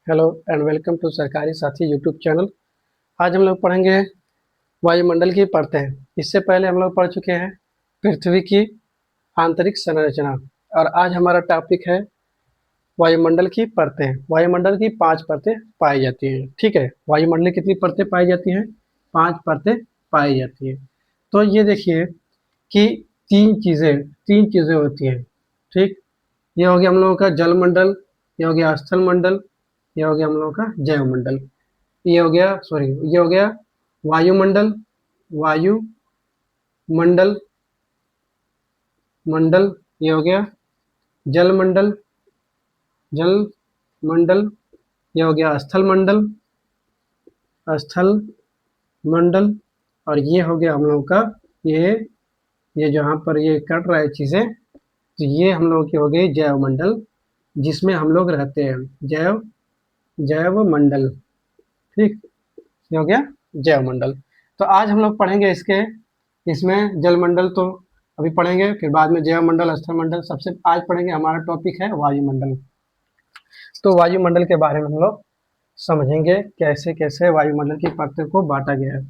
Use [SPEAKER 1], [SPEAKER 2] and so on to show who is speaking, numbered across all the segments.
[SPEAKER 1] Hello and welcome to सरकारी साथी YouTube channel. आज हम लोग पढ़ेंगे वायुमंडल की परतें। इससे पहले हम लोग पढ़ चुके हैं पृथ्वी की आंतरिक संरचना, और आज हमारा टॉपिक है वायुमंडल की परतें। वायुमंडल की 5 परतें पाई जाती हैं। ठीक है, वायुमंडल की कितनी परतें पाई जाती हैं? 5 परतें पाई जाती हैं। तो ये देखिए कि तीन चीज़ें होती हैं। ठीक, ये हो गया हम लोगों का जलमंडल, ये हो गया स्थल मंडल, ये हो गया हम लोगों का जैवमंडल। ये हो गया वायुमंडल, वायुमंडल मंडल, ये हो गया जलमंडल, जल मंडल, ये हो गया स्थल मंडल, स्थल मंडल, और ये हो गया हम लोगों का ये जहाँ पर ये कट रहा है चीज़ें, तो ये हम लोगों की हो गई जैव मंडल, जिसमें हम लोग रहते हैं। जैव मंडल। ठीक, ये हो गया जैव मंडल। तो आज हम लोग पढ़ेंगे इसमें जलमंडल तो अभी पढ़ेंगे, फिर बाद में जैव मंडल, स्थल मंडल। सबसे आज पढ़ेंगे, हमारा टॉपिक है वायुमंडल। तो वायुमंडल के बारे में हम लोग समझेंगे कैसे कैसे वायुमंडल की परतों को बांटा गया है।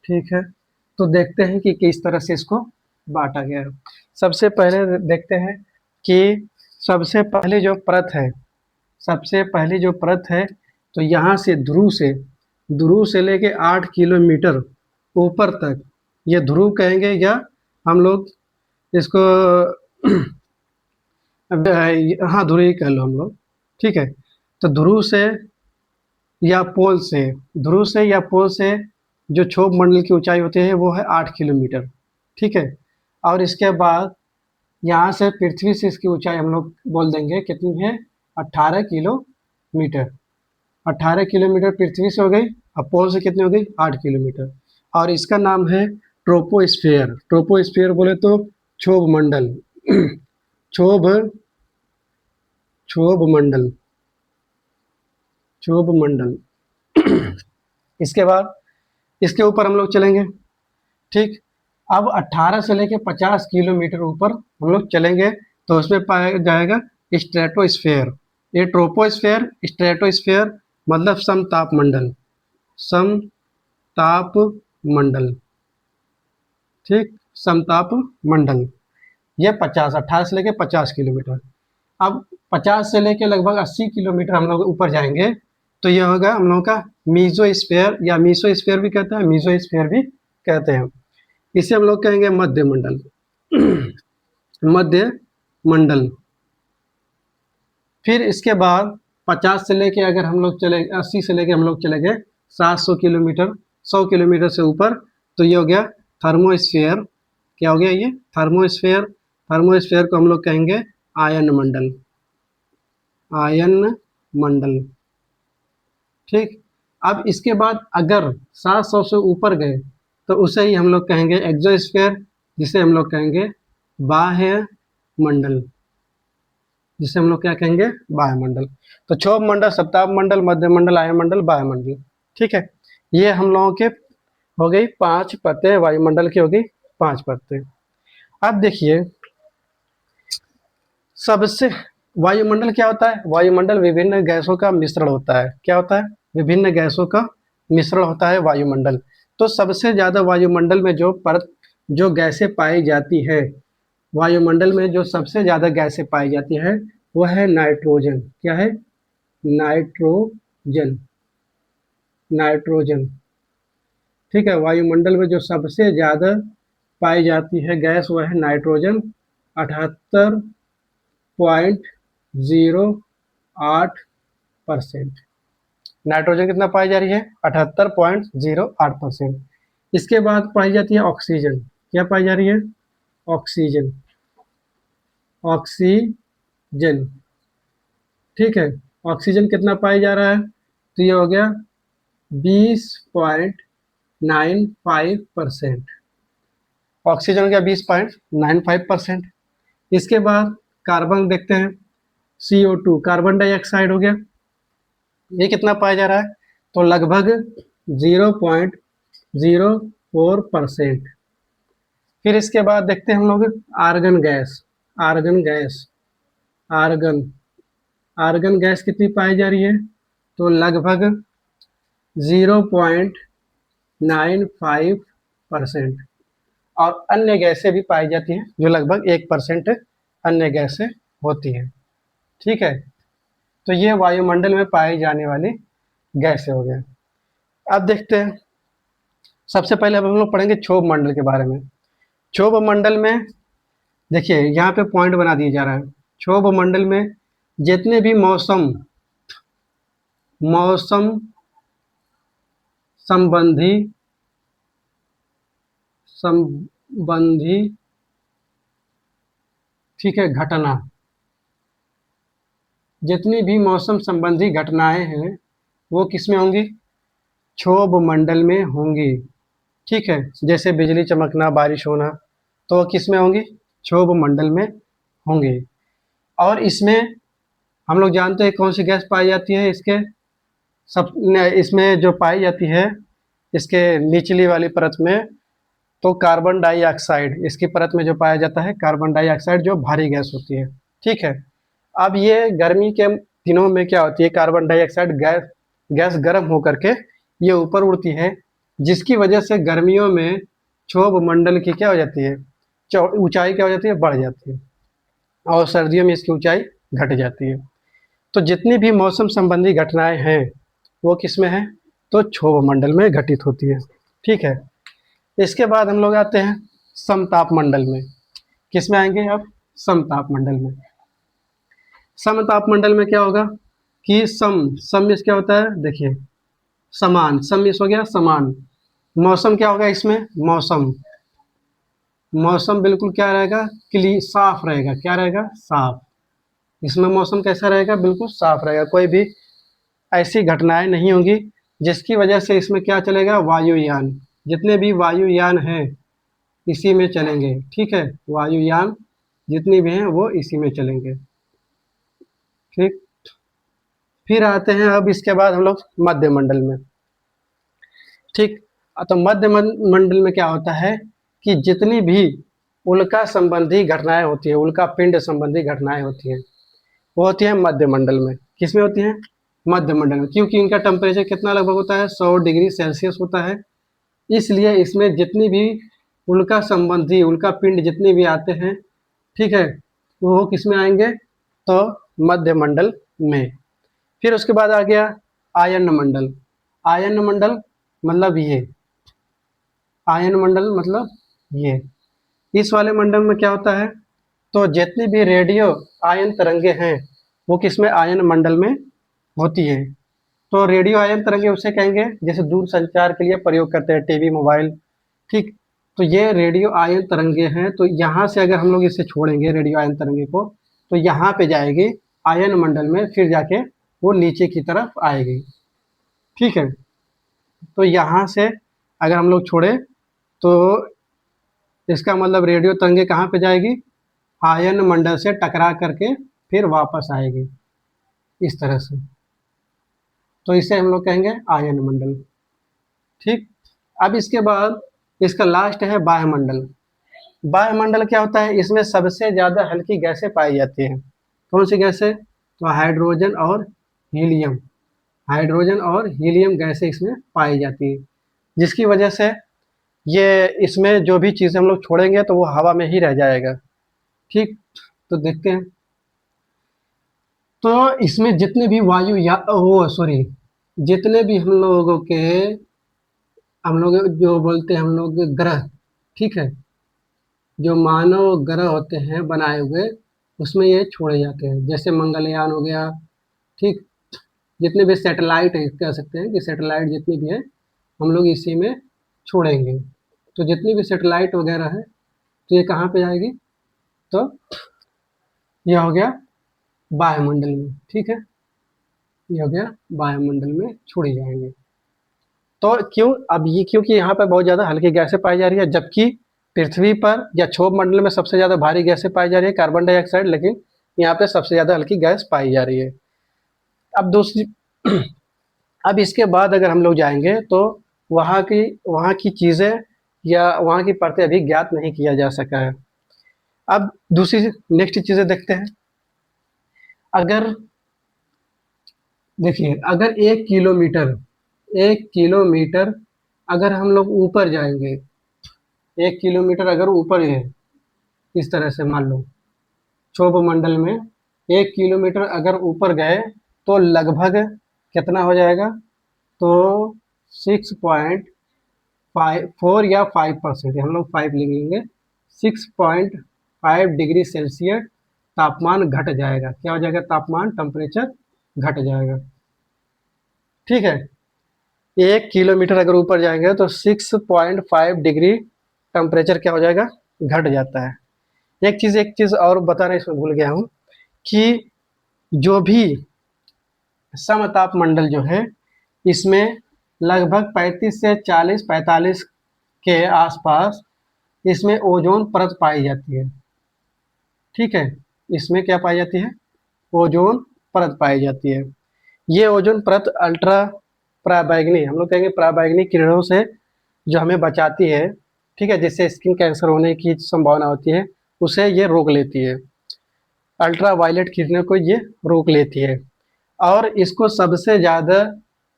[SPEAKER 1] ठीक है, तो देखते हैं कि किस तरह से इसको बांटा गया है। सबसे पहले देखते हैं कि सबसे पहले जो परत है सबसे पहली जो परत है, तो यहाँ से ध्रुव से लेके 8 किलोमीटर ऊपर तक, ये ध्रुव कहेंगे, या हम लोग इसको हाँ, ध्रुव ही कह लो हम लोग। ठीक है, तो ध्रुव से या पोल से जो क्षोभ मंडल की ऊंचाई होती है वो है 8 किलोमीटर। ठीक है, और इसके बाद यहाँ से पृथ्वी से इसकी ऊंचाई हम लोग बोल देंगे कितनी है, 18 किलोमीटर। 18 किलोमीटर पृथ्वी से हो गई, और पोल से कितनी हो गई, 8 किलोमीटर। और इसका नाम है ट्रोपोस्फेयर। ट्रोपोस्फेयर बोले तो क्षोभ मंडल। क्षोभ क्षोभ मंडल, क्षोभ मंडल। इसके बाद इसके ऊपर हम लोग चलेंगे। ठीक, अब 18 से लेके 50 किलोमीटर ऊपर हम लोग चलेंगे, तो उसमें पाया जाएगा स्ट्रेटोस्फेयर। ये ट्रोपोस्फेयर, स्ट्रेटोस्फेयर मतलब समताप मंडल, समताप मंडल। ठीक, समताप मंडल, ये 18 से लेके 50 किलोमीटर। अब 50 से लेके लगभग 80 किलोमीटर हम लोग ऊपर जाएंगे, तो ये होगा हम लोगों का मीसोस्फेयर, या मीसोस्फेयर भी कहते हैं, मीसोस्फेयर भी कहते हैं। इसे हम लोग कहेंगे मध्य मंडल। मध्य मंडल। फिर इसके बाद 50 से लेके अगर हम लोग चले 80 से लेके हम लोग चले गए 700 किलोमीटर, 100 किलोमीटर से ऊपर, तो ये हो गया थर्मोस्फेयर। क्या हो गया ये? थर्मोस्फेयर। थर्मोस्फेयर को हम लोग कहेंगे आयन मंडल, आयन मंडल। ठीक, अब इसके बाद अगर 700 से ऊपर गए, तो उसे ही हम लोग कहेंगे एक्सोस्फेयर, जिसे हम लोग कहेंगे बाह्य मंडल, जिसे हम लोग क्या कहेंगे, वायुमंडल। तो क्षोभ मंडल, सप्ताह मंडल, मध्य मंडल, आयनमंडल, वायुमंडल। ठीक है, ये हम लोगों के हो गई 5 परतें, वायुमंडल की हो गई 5 परतें। अब देखिए, सबसे वायुमंडल क्या होता है? वायुमंडल विभिन्न गैसों का मिश्रण होता है। क्या होता है? विभिन्न गैसों का मिश्रण होता है वायुमंडल। तो सबसे ज्यादा वायुमंडल में जो गैसें पाई जाती है, वायुमंडल में जो सबसे ज्यादा गैसें पाई जाती है, वह है नाइट्रोजन। क्या है? Nitrogen, nitrogen. ठीक है, वायुमंडल में जो सबसे ज्यादा पाई जाती है गैस, वह है नाइट्रोजन। 78.08%। नाइट्रोजन कितना पाई जा रही है? 78.08%। इसके बाद पाई जाती है ऑक्सीजन। क्या पाई जा रही है? Oxygen, oxygen. ठीक है, ऑक्सीजन कितना पाया जा रहा है? तो ये हो गया 20.95%। ऑक्सीजन हो गया 20.95%। इसके बाद कार्बन देखते हैं, CO2, कार्बन डाइऑक्साइड हो गया। ये कितना पाया जा रहा है? तो लगभग 0.04%। फिर इसके बाद देखते हैं हम लोग argon gas. Argon gas, argon argon gas कितनी पाई जा रही है? तो लगभग 0.95%। और अन्य गैसें भी पाई जाती हैं जो लगभग 1% अन्य गैसें होती हैं। ठीक है, तो ये वायुमंडल में पाई जाने वाली गैसें हो गए। अब देखते हैं, सबसे पहले अब हम लोग पढ़ेंगे क्षोभ मंडल के बारे में। क्षोभ मंडल में देखिए यहाँ पे पॉइंट बना दिया जा रहा है। क्षोभ मंडल में जितने भी मौसम संबंधी संबंधी ठीक है घटना, जितनी भी मौसम संबंधी घटनाएं हैं वो किस में होंगी? क्षोभ मंडल में होंगी। ठीक है, जैसे बिजली चमकना, बारिश होना, तो वो किस में होंगी? क्षोभ मंडल में होंगे। और इसमें हम लोग जानते हैं कौन सी गैस पाई जाती है इसमें जो पाई जाती है इसके निचली वाली परत में, तो कार्बन डाइऑक्साइड इसकी परत में जो पाया जाता है कार्बन डाइऑक्साइड, जो भारी गैस होती है। ठीक है, अब ये गर्मी के दिनों में क्या होती है, कार्बन डाइऑक्साइड गैस गर्म होकर के ये ऊपर उड़ती है, जिसकी वजह से गर्मियों में क्षोभ मंडल की क्या हो जाती है, ऊंचाई क्या हो जाती है, बढ़ जाती है, और सर्दियों में इसकी ऊंचाई घट जाती है। तो जितनी भी मौसम संबंधी घटनाएं हैं वो किस में है? तो क्षोभ मंडल में घटित होती है। ठीक है, इसके बाद हम लोग आते हैं समताप मंडल में। किस में आएंगे अब? समताप मंडल में। समताप मंडल में क्या होगा कि सम इस क्या होता है, देखिए समान, सम इस हो गया समान। मौसम क्या होगा इसमें? मौसम बिल्कुल क्या रहेगा? साफ रहेगा। क्या रहेगा? साफ। इसमें मौसम कैसा रहेगा? बिल्कुल साफ रहेगा, कोई भी ऐसी घटनाएं नहीं होंगी जिसकी वजह से इसमें क्या चलेगा? वायुयान, जितने भी वायुयान हैं इसी में चलेंगे। ठीक है, वायुयान जितनी भी हैं वो इसी में चलेंगे। ठीक, फिर आते हैं अब इसके बाद हम लोग मध्य मंडल में। ठीक, तो मध्य मंडल में क्या होता है कि जितनी भी उल्का संबंधी घटनाएं होती है, उल्का पिंड संबंधी घटनाएं होती हैं, वो होती है मध्य मंडल में। किसमें होती हैं? मध्य मंडल में, क्योंकि इनका टेम्परेचर कितना लगभग होता है? 100 डिग्री सेल्सियस होता है। इसलिए इसमें जितनी भी उल्का संबंधी उल्का पिंड जितने भी आते हैं, ठीक है, वो किस में आएंगे? तो मध्य मंडल में। फिर उसके बाद आ गया आयन मंडल। आयन मंडल मतलब ये, आयन मंडल मतलब ये, इस वाले मंडल में क्या होता है? तो जितनी भी रेडियो आयन तरंगे हैं वो किसमें? आयन मंडल में होती है। तो रेडियो आयन तरंगे उसे कहेंगे जैसे दूर संचार के लिए प्रयोग करते हैं, टीवी, मोबाइल। ठीक, तो ये रेडियो आयन तरंगे हैं। तो यहाँ से अगर हम लोग इसे छोड़ेंगे रेडियो आयन तरंगे को, तो यहाँ पे जाएगी आयन मंडल में, फिर जाके वो नीचे की तरफ आएगी। ठीक है, तो यहाँ से अगर हम लोग छोड़े तो इसका मतलब रेडियो तरंगे कहाँ पे जाएगी? आयन मंडल से टकरा करके फिर वापस आएगी इस तरह से। तो इसे हम लोग कहेंगे आयन मंडल। ठीक, अब इसके बाद इसका लास्ट है वायुमंडल। वायुमंडल क्या होता है? इसमें सबसे ज्यादा हल्की गैसें पाई जाती हैं। कौन सी गैसें? तो हाइड्रोजन और हीलियम। हाइड्रोजन और हीलियम गैसें इसमें पाई जाती है, जिसकी वजह से ये इसमें जो भी चीज़ें हम लोग छोड़ेंगे तो वो हवा में ही रह जाएगा। ठीक, तो देखते हैं। तो इसमें जितने भी वायु या वो सॉरी जितने भी हम लोग जो बोलते हैं हम लोग ग्रह, ठीक है, जो मानव ग्रह होते हैं बनाए हुए, उसमें ये छोड़े जाते हैं। जैसे मंगलयान हो गया, ठीक, जितने भी सैटेलाइट है, कह सकते हैं कि सैटेलाइट जितनी भी है हम लोग इसी में छोड़ेंगे। तो जितनी भी सैटेलाइट वगैरह है तो ये कहाँ पे जाएगी? तो ये हो गया वायुमंडल में। ठीक है, ये हो गया वायुमंडल में छोड़ी जाएंगे। तो क्यों? अब ये क्योंकि यहाँ पर बहुत ज़्यादा हल्की गैसें पाई जा रही है, जबकि पृथ्वी पर या क्षोभ मंडल में सबसे ज़्यादा भारी गैसें पाई जा रही है, कार्बन डाइऑक्साइड, लेकिन यहाँ पे सबसे ज़्यादा हल्की गैस पाई जा रही है। अब दूसरी अब इसके बाद अगर हम लोग जाएंगे तो वहाँ की चीज़ें या वहाँ की परतें अभी ज्ञात नहीं किया जा सका है। अब दूसरी नेक्स्ट चीज़ें देखते हैं। अगर देखिए, अगर 1 किलोमीटर अगर हम लोग ऊपर जाएंगे, 1 किलोमीटर अगर ऊपर है, इस तरह से मान लो क्षोभ मंडल में 1 किलोमीटर अगर ऊपर गए तो लगभग कितना हो जाएगा, तो 6.4 या 5%, हम लोग 5 लिख लेंगे, 6.5 डिग्री सेल्सियस तापमान घट जाएगा। क्या हो जाएगा, तापमान, टेम्परेचर घट जाएगा। ठीक है, 1 किलोमीटर अगर ऊपर जाएंगे तो 6.5 डिग्री टेम्परेचर क्या हो जाएगा, घट जाता है। एक चीज़ और बताना इसमें भूल गया हूँ कि जो भी समताप मंडल जो है, इसमें लगभग 35 से 40, 45 के आसपास इसमें ओजोन परत पाई जाती है। ठीक है, इसमें क्या पाई जाती है, ओजोन परत पाई जाती है। ये ओजोन परत अल्ट्रा पराबैंगनी, हम लोग कहेंगे पराबैंगनी किरणों से जो हमें बचाती है, ठीक है, जिससे स्किन कैंसर होने की संभावना होती है, उसे ये रोक लेती है। अल्ट्रा वायलेट किरणों को ये रोक लेती है। और इसको सबसे ज़्यादा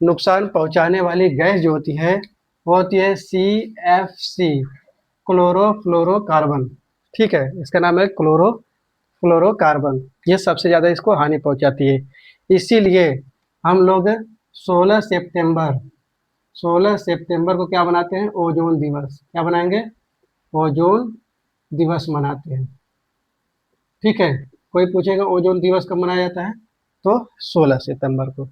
[SPEAKER 1] नुकसान पहुंचाने वाली गैस जो होती है, वो होती है CFC, क्लोरोफ्लोरोकार्बन। ठीक है, इसका नाम है क्लोरोफ्लोरोकार्बन। ये सबसे ज़्यादा इसको हानि पहुंचाती है। इसीलिए हम लोग 16 सितंबर 16 सितंबर को क्या बनाते हैं, ओजोन दिवस। क्या बनाएंगे, ओजोन दिवस मनाते हैं। ठीक है, कोई पूछेगा ओजोन दिवस कब मनाया जाता है, तो 16 सितंबर को।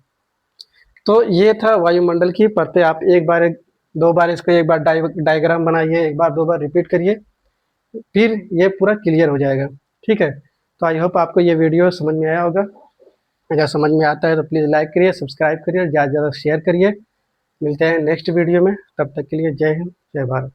[SPEAKER 1] तो ये था वायुमंडल की परतें। आप एक बार, दो बार इसको, एक बार डायग्राम बनाइए, एक बार, दो बार रिपीट करिए, फिर ये पूरा क्लियर हो जाएगा। ठीक है, तो आई होप आपको ये वीडियो समझ में आया होगा। अगर समझ में आता है तो प्लीज़ लाइक करिए, सब्सक्राइब करिए, ज़्यादा से ज़्यादा शेयर करिए। मिलते हैं नेक्स्ट वीडियो में, तब तक के लिए जय हिंद, जय भारत।